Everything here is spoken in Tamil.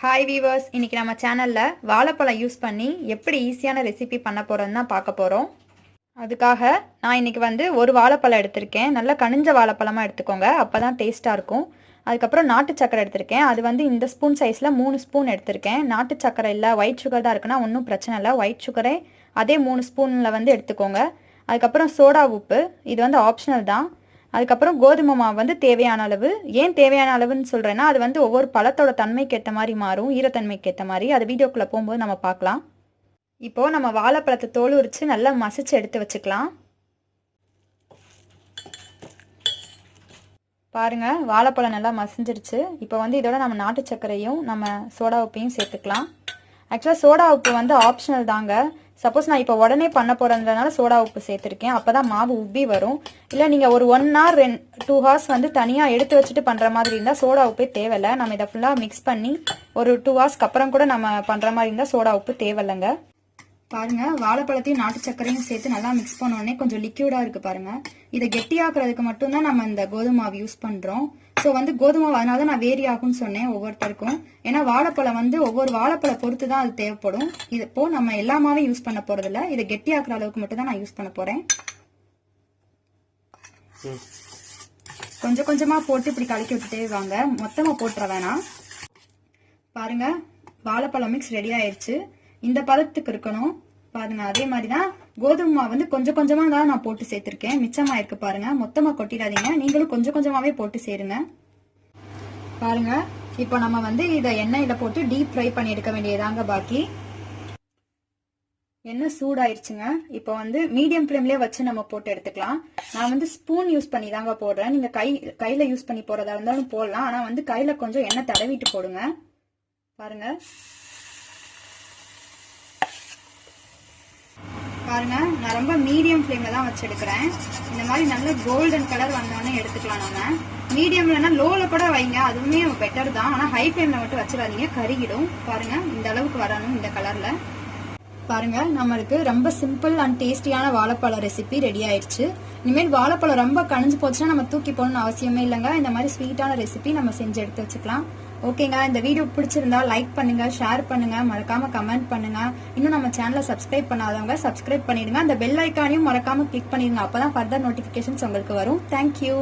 ஹாய் வீவர்ஸ், இன்னைக்கு நம்ம சேனலில் வாழைப்பழம் யூஸ் பண்ணி எப்படி ஈஸியான ரெசிபி பண்ண போகிறோன்னு தான் பார்க்க போகிறோம். அதுக்காக நான் இன்னைக்கு ஒரு வாழைப்பழம் எடுத்திருக்கேன். நல்லா கனிஞ்ச வாழைப்பழமாக எடுத்துக்கோங்க, அப்போ தான் டேஸ்ட்டாக இருக்கும். அதுக்கப்புறம் நாட்டு சக்கரை எடுத்திருக்கேன். அது இந்த ஸ்பூன் சைஸில் 3 ஸ்பூன் எடுத்திருக்கேன். நாட்டு சக்கரை இல்லை, ஒயிட் சுகர் தான் இருக்குன்னா ஒன்றும் பிரச்சனை இல்லை. ஒயிட் சுகரே அதே 3 ஸ்பூனில் எடுத்துக்கோங்க. அதுக்கப்புறம் சோடா உப்பு, இது ஆப்ஷனல் தான். அதுக்கப்புறம் கோதுமை மாவு தேவையான அளவு. ஏன் தேவையான அளவுன்னு சொல்கிறேன்னா, அது ஒவ்வொரு பழத்தோட தன்மைக்கு ஏற்ற மாதிரி மாறும், ஈரத்தன்மைக்கு ஏற்ற மாதிரி. அது வீடியோக்குள்ளே போகும்போது நம்ம பார்க்கலாம். இப்போது நம்ம வாழைப்பழத்தை தோல் உரித்து நல்லா மசிச்சு எடுத்து வச்சுக்கலாம். பாருங்கள், வாழைப்பழம் நல்லா மசிஞ்சிருச்சு. இப்போ இதோட நம்ம நாட்டு சர்க்கரையும் நம்ம சோடா உப்பையும் சேர்த்துக்கலாம். ஆக்சுவலாக சோடா உப்பு ஆப்ஷனல் தாங்க. சப்போஸ் நான் இப்போ உடனே பண்ண போகிறதுனால சோடா உப்பு சேர்த்துருக்கேன். அப்போ தான் மாவு உப்பி வரும். இல்லை நீங்கள் ஒரு 1 hour 2 hours தனியாக எடுத்து வச்சுட்டு பண்ணுற மாதிரி இருந்தால் சோடா உப்பே தேவையில்லை. நம்ம இதை ஃபுல்லாக மிக்ஸ் பண்ணி ஒரு 2 hours அப்புறம் கூட நம்ம பண்ணுற மாதிரி இருந்தால் சோடா உப்பு தேவையில்லைங்க. பாருங்கள், வாழைப்பழத்தையும் நாட்டு சர்க்கரையும் சேர்த்து நல்லா மிக்ஸ் பண்ணோடனே கொஞ்சம் லிக்யூடாக இருக்குது பாருங்கள். இதை கெட்டியாக்குறதுக்கு மட்டும்தான் நம்ம இந்த கோதுமை மாவு யூஸ் பண்ணுறோம். ஸோ கோதுமை மாவு அதனால தான் நான் வேரி ஆகும்னு சொன்னேன் ஒவ்வொருத்தருக்கும். ஏன்னா வாழைப்பழம் ஒவ்வொரு வாழைப்பழம் பொறுத்து தான் அது தேவைப்படும். இது இப்போ நம்ம எல்லா மாவையும் யூஸ் பண்ண போகிறதில்ல, இதை கெட்டியாக்குற அளவுக்கு மட்டும் தான் நான் யூஸ் பண்ண போகிறேன். கொஞ்சம் கொஞ்சமாக போட்டு இப்படி கலக்கி விட்டுட்டே வாங்க, மொத்தமாக போட்டுற வேணாம். பாருங்க, வாழைப்பழம் மிக்ஸ் ரெடி ஆயிடுச்சு. இந்த பதத்துக்கு இருக்கணும் பாருங்க. அதே மாதிரி தான் கோதுமை மாவு கொஞ்சம் கொஞ்சமாக தான் நான் போட்டு சேர்த்துருக்கேன். மிச்சமாக இருக்கு பாருங்க, மொத்தமாக கொட்டிடாதீங்க. நீங்களும் கொஞ்சம் கொஞ்சமாகவே போட்டு சேருங்க. பாருங்க, இப்போ நம்ம இதை எண்ணெயில் போட்டு டீப் ஃப்ரை பண்ணி எடுக்க வேண்டியதாங்க பாக்கி. எண்ணெய் சூடாயிருச்சுங்க. இப்போ மீடியம் ஃப்ளேம்லேயே வச்சு நம்ம போட்டு எடுத்துக்கலாம். நான் ஸ்பூன் யூஸ் பண்ணி தாங்க போடுறேன். நீங்கள் கையில் யூஸ் பண்ணி போடுறதா இருந்தாலும் போடலாம். ஆனால் கையில் கொஞ்சம் எண்ணெய் தடவிட்டு போடுங்க. பாருங்க பாருங்க, நான் ரொம்ப மீடியம் ஃப்ளேம்ல தான் வச்சு எடுக்கிறேன். இந்த மாதிரி நல்ல கோல்டன் கலர் வந்தோடனே எடுத்துக்கலாம். நம்ம மீடியம்லன்னா லோல கூட வைங்க, அதுவுமே பெட்டர் தான். ஆனால் ஹை ஃப்ளேம்ல மட்டும் வச்சிடாதீங்க, கருகிடும். பாருங்க, இந்த அளவுக்கு வரணும் இந்த கலர்ல. பாருங்க, நம்மளுக்கு ரொம்ப சிம்பிள் அண்ட் டேஸ்டியான வாழைப்பழ ரெசிபி ரெடி ஆயிடுச்சு. இனிமேல் வாழைப்பழம் ரொம்ப கணிஞ்சு போச்சுன்னா நம்ம தூக்கி போகணும்னு அவசியமே இல்லைங்க. இந்த மாதிரி ஸ்வீட்டான ரெசிபி நம்ம செஞ்சு எடுத்து வச்சுக்கலாம். ஓகேங்க, இந்த வீடியோ பிடிச்சிருந்தா லைக் பண்ணுங்க, ஷேர் பண்ணுங்க, மறக்காம கமெண்ட் பண்ணுங்க. இன்னும் நம்ம சேனலை சப்ஸ்கிரைப் பண்ணாதவங்க சப்ஸ்கிரைப் பண்ணிடுங்க. அந்த பெல் ஐக்கானையும் மறக்காம கிளிக் பண்ணிடுங்க. அப்பதான் ஃபர்தர் நோட்டிபிகேஷன்ஸ் உங்களுக்கு வரும். தேங்க்யூ.